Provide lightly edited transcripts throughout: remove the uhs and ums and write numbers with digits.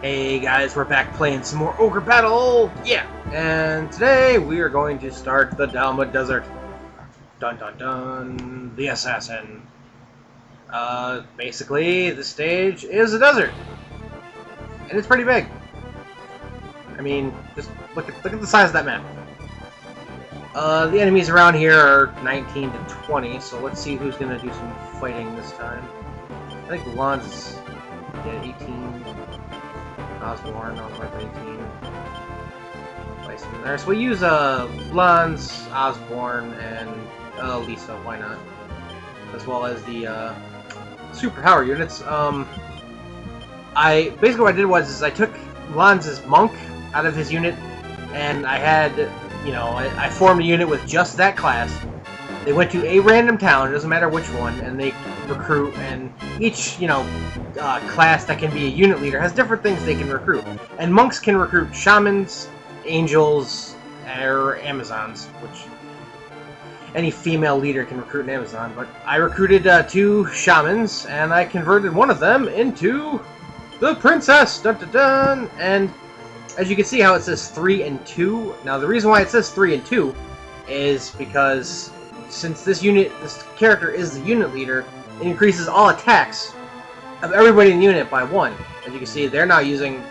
Hey guys, we're back playing some more Ogrebattle! Yeah! And today we are going to start the Dalhmud Desert. Dun dun dun, the assassin. Basically, the stage is a desert. And it's pretty big. I mean, just look at the size of that map. The enemies around here are 19 to 20, so let's see who's gonna do some fighting this time. I think Lons is 18. Osborne on level 18. Place him there. So we use Lons, Osborne, and Lisa, why not? As well as the super power units. Basically what I did was I took Lons' monk out of his unit, and I had, I formed a unit with just that class. They went to a random town, it doesn't matter which one, and they recruit, and each, class that can be a unit leader has different things they can recruit. And monks can recruit shamans, angels, or Amazons, which any female leader can recruit an Amazon, but I recruited 2 shamans, and I converted one of them into the princess! Dun dun dun! And as you can see how it says 3 and 2, now the reason why it says 3 and 2 is because since this character is the unit leader, it increases all attacks of everybody in the unit by 1. As you can see, they're now using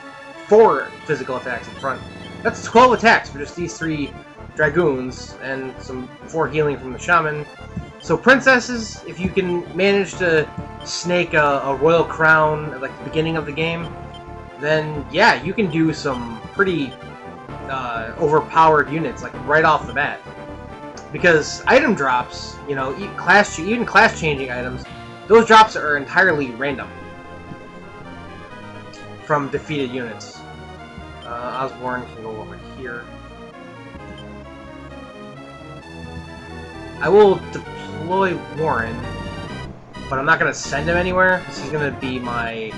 4 physical attacks in front. That's 12 attacks for just these 3 dragoons, and some 4 healing from the shaman. So princesses, if you can manage to snake a royal crown at like the beginning of the game, then yeah, you can do some pretty overpowered units like right off the bat. Because item drops, even class-changing items, those drops are entirely random from defeated units. Osborne can go over here. I will deploy Warren, but I'm not going to send him anywhere, because he's going to be my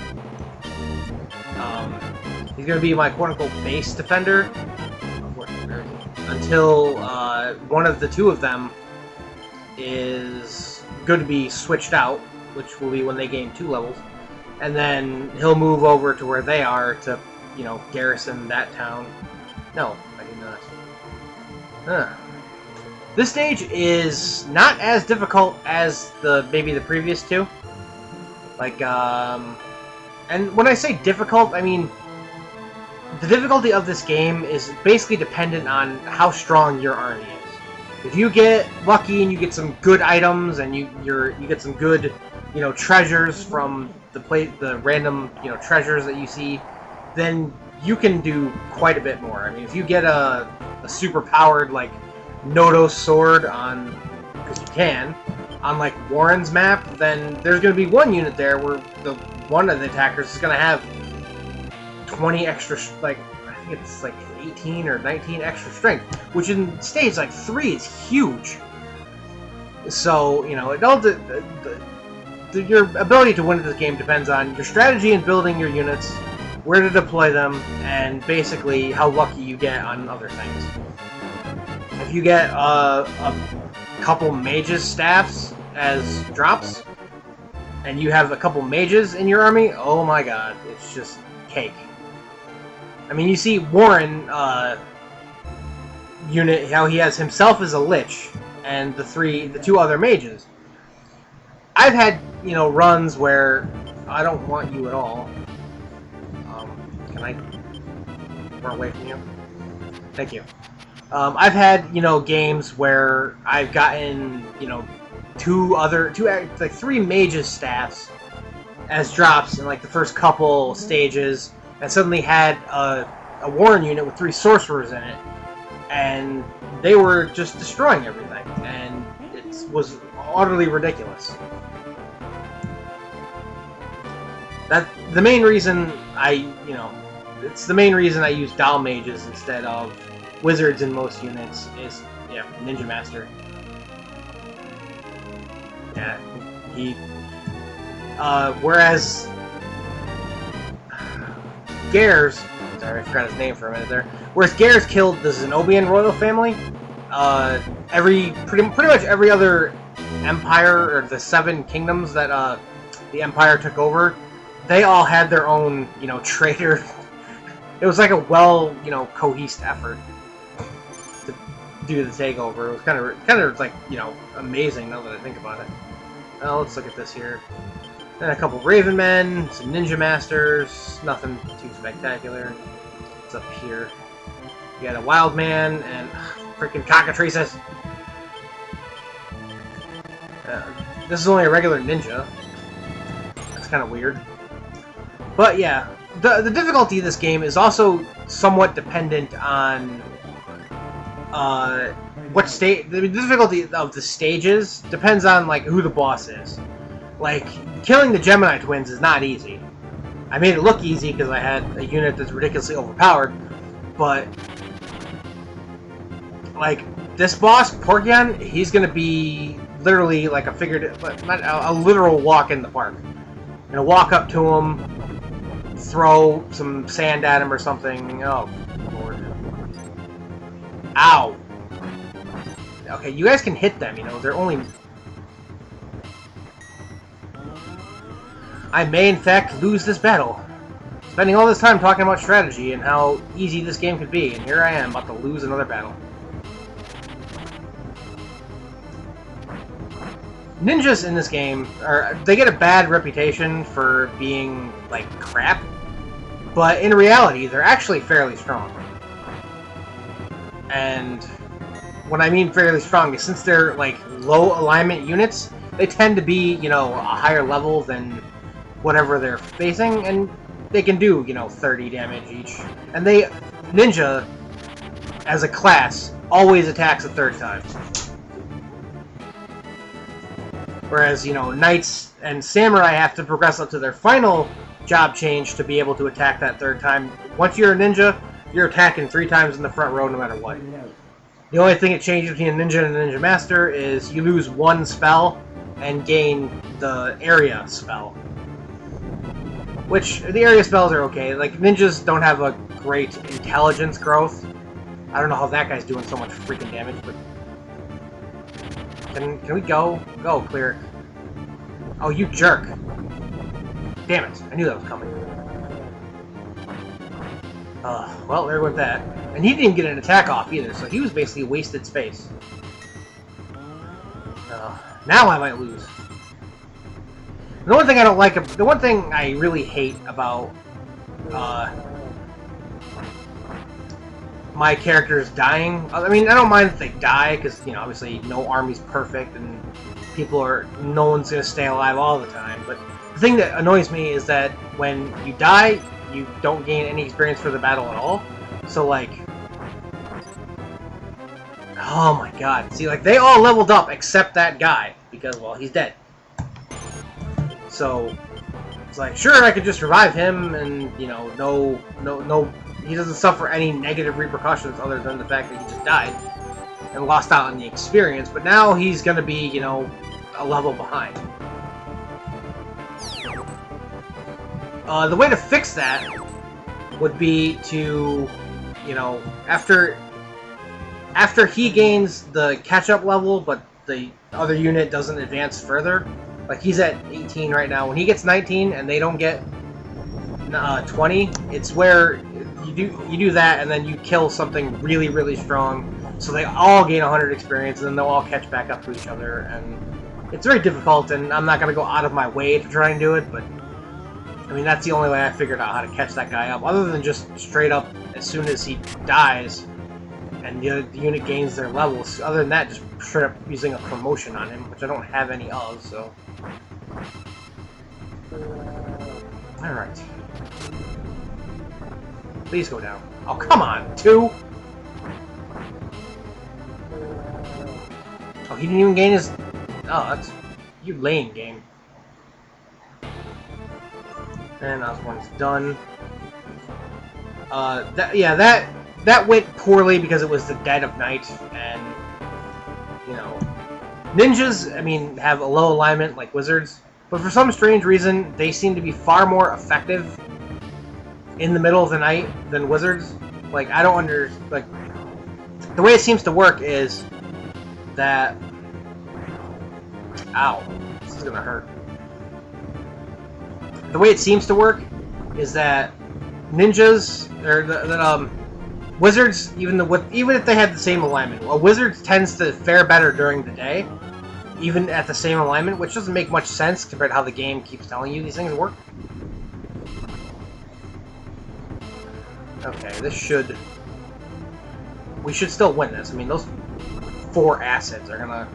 quote-unquote base defender. Until one of the 2 of them is going to be switched out, which will be when they gain 2 levels, and then he'll move over to where they are to, garrison that town. No, I do not. Huh. This stage is not as difficult as maybe the previous 2. And when I say difficult, I mean the difficulty of this game is basically dependent on how strong your army is. If you get lucky and you get some good items and you get some good, treasures from the random, treasures that you see, then you can do quite a bit more. I mean, if you get a super powered like Nodo sword because you can, on like Warren's map, then there's going to be one unit there where one of the attackers is going to have 20 extra, I think it's like 18 or 19 extra strength, which in stage like 3 is huge. So, it all your ability to win this game depends on your strategy in building your units, where to deploy them, and basically how lucky you get on other things. If you get a couple mages staffs as drops, and you have a couple mages in your army, oh my god, it's just cake. I mean, you see Warren unit, how he has himself as a lich, and the 2 other mages. I've had, runs where I don't want you at all. Can I run away from you? Thank you. I've had, games where I've gotten, 3 mages staffs as drops in like the first couple stages, and suddenly had a Warren unit with 3 sorcerers in it, and they were just destroying everything, and it was utterly ridiculous. The main reason it's the main reason I use Dal mages instead of wizards in most units is, yeah, Ninja Master. Yeah, whereas Gares, sorry, I forgot his name for a minute there. Whereas Gares killed the Zenobian royal family, pretty much every other empire, or the 7 kingdoms that the Empire took over, they all had their own, you know, traitor. It was like a well, you know, cohesed effort to do the takeover. It was kind of like, you know, amazing now that I think about it. Well, let's look at this here. Then a couple Raven Men, some Ninja Masters, nothing too spectacular. What's up here? You got a Wild Man and freaking cockatrices. This is only a regular ninja. That's kind of weird. But yeah, the difficulty of this game is also somewhat dependent on what state. The difficulty of the stages depends on like who the boss is. Like killing the Gemini twins is not easy. I made it look easy because I had a unit that's ridiculously overpowered, but like this boss, Porkion, he's gonna be literally like a a literal walk in the park. I'm gonna walk up to him, throw some sand at him or something. Oh, Lord. Ow. Okay, you guys can hit them, you know, they're only... I may, in fact, lose this battle. Spending all this time talking about strategy and how easy this game could be, and here I am, about to lose another battle. Ninjas in this game, they get a bad reputation for being, like, crap. But in reality, they're actually fairly strong. And what I mean fairly strong is since they're, like, low alignment units, they tend to be, you know, a higher level than whatever they're facing, and they can do, you know, 30 damage each. And Ninja, as a class, always attacks a third time. Whereas, you know, Knights and Samurai have to progress up to their final job change to be able to attack that third time. Once you're a ninja, you're attacking 3 times in the front row no matter what. The only thing that changes between a ninja and a ninja master is you lose 1 spell and gain the area spell. Which, the area spells are okay. Like, ninjas don't have a great intelligence growth. I don't know how that guy's doing so much freaking damage, but... Can we go? Go, clear. Oh, you jerk. Damn it. I knew that was coming. Well, there went that. And he didn't even get an attack off either, so he was basically wasted space. Now I might lose. The one thing I don't like, the one thing I really hate about my characters dying. I mean, I don't mind if they die, because, you know, obviously no army's perfect, and no one's gonna stay alive all the time, but the thing that annoys me is that when you die, you don't gain any experience for the battle at all. So, like... Oh my god. See, like, they all leveled up except that guy, because, well, he's dead. So, it's like, sure, I could just revive him, and, you know, no, he doesn't suffer any negative repercussions other than the fact that he just died and lost out on the experience, but now he's gonna be, you know, a level behind. The way to fix that would be to, you know, after he gains the catch-up level, but the other unit doesn't advance further, like he's at 18 right now, when he gets 19 and they don't get 20, it's where you do that, and then you kill something really, really strong, so they all gain 100 experience, and then they'll all catch back up to each other, and it's very difficult, and I'm not going to go out of my way to try and do it, but, I mean, that's the only way I figured out how to catch that guy up, other than just straight up, as soon as he dies, and the unit gains their levels. Other than that, just straight up using a promotion on him, which I don't have any of, so... Alright. Please go down. Oh, come on! 2? Oh, he didn't even gain his... Oh, that's... You lame, game. And Osborne's done. That went poorly because it was the dead of night, and, you know... Ninjas, I mean, have a low alignment like wizards, but for some strange reason, they seem to be far more effective in the middle of the night than wizards. Like, I don't like, the way it seems to work is that... Ow. This is gonna hurt. the way it seems to work is that ninjas or wizards, even if they had the same alignment, a wizard tends to fare better during the day, even at the same alignment, which doesn't make much sense compared to how the game keeps telling you these things work. Okay, we should still win this. I mean, those 4 acids are gonna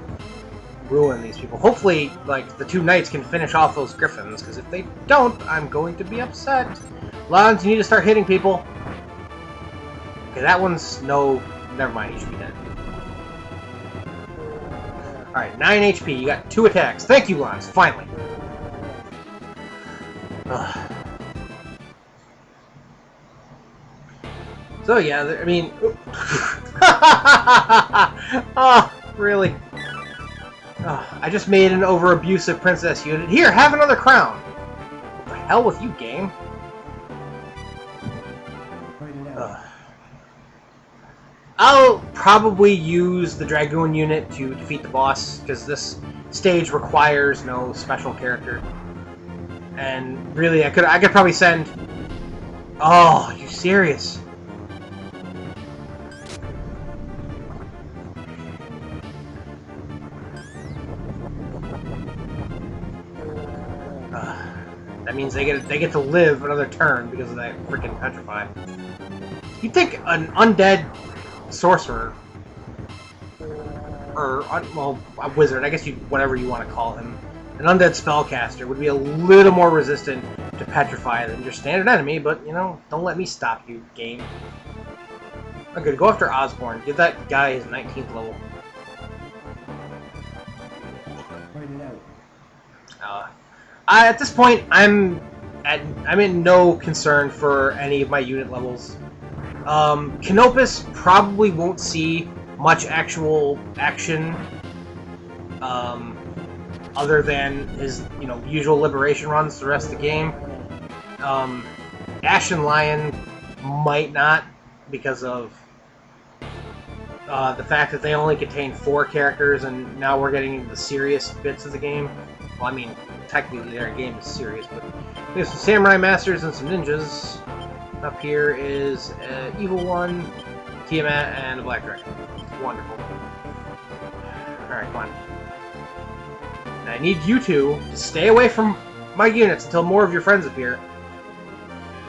ruin these people. Hopefully, like, the 2 knights can finish off those griffins, because if they don't, I'm going to be upset. Lons, you need to start hitting people. Okay, that one's no... Never mind, he should be dead. Alright, 9 HP. You got 2 attacks. Thank you, Lons. Finally. Ugh. So, yeah, I mean... Oh, really? Oh, I just made an over-abusive princess unit. Here, have another crown! What the hell with you, game? I'll probably use the Dragoon unit to defeat the boss, because this stage requires no special character. And really, I could probably send... Oh, are you serious? That means they get to live another turn because of that freaking petrify. You think an undead sorcerer, or well, a wizard, I guess whatever you want to call him, an undead spellcaster would be a little more resistant to petrify than your standard enemy, but you know, don't let me stop you, game. Okay, go after Osborne. Give that guy his 19th level. At this point, I'm in no concern for any of my unit levels. Canopus probably won't see much actual action, other than his, usual liberation runs the rest of the game. Ashen Lion might not, because of the fact that they only contain 4 characters, and now we're getting into the serious bits of the game. Well, I mean, technically their game is serious, but we have some Samurai Masters and some ninjas. Up here is an Evil One, Tiamat, and a Black Dragon. Wonderful. Alright, come on. And I need you two to stay away from my units until more of your friends appear,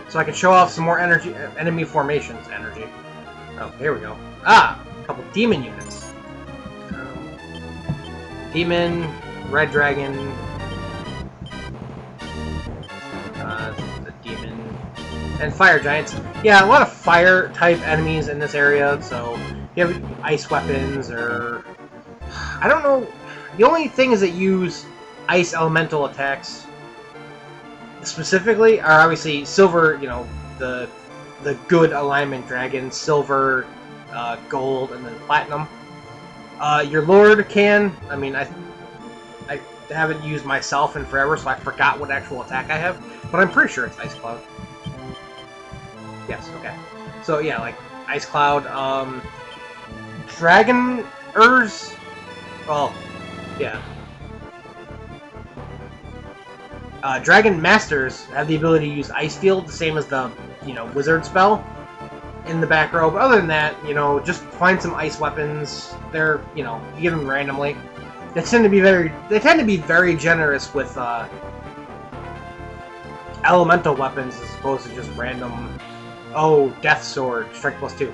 so I can show off some more enemy formations. Oh, here we go. Ah! A couple demon units. Demon, Red Dragon, the Demon, and Fire Giants. Yeah, a lot of fire-type enemies in this area, so you have ice weapons, or... I don't know... The only things that use ice elemental attacks specifically are obviously Silver, the good alignment dragon, Silver, Gold, and then Platinum. Your Lord can, I mean, I haven't used myself in forever, so I forgot what actual attack I have, but I'm pretty sure it's Ice Cloud. Yes, okay. So yeah, like Ice Cloud, Dragoners, well, yeah. Dragon Masters have the ability to use Ice Field, the same as the, Wizard spell in the back row, but other than that, just find some ice weapons. They're, you give them randomly. They tend to be very generous with elemental weapons as opposed to just random. Oh, Death Sword, Strike +2.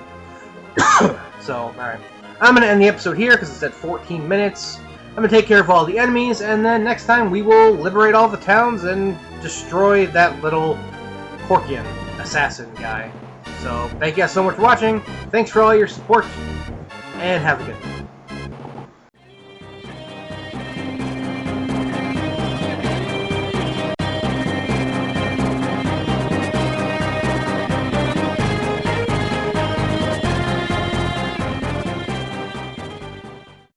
So, alright. I'm gonna end the episode here because it's at 14 minutes. I'm gonna take care of all the enemies, and then next time we will liberate all the towns and destroy that little Porkian assassin guy. So, thank you guys so much for watching. Thanks for all your support, and have a good one.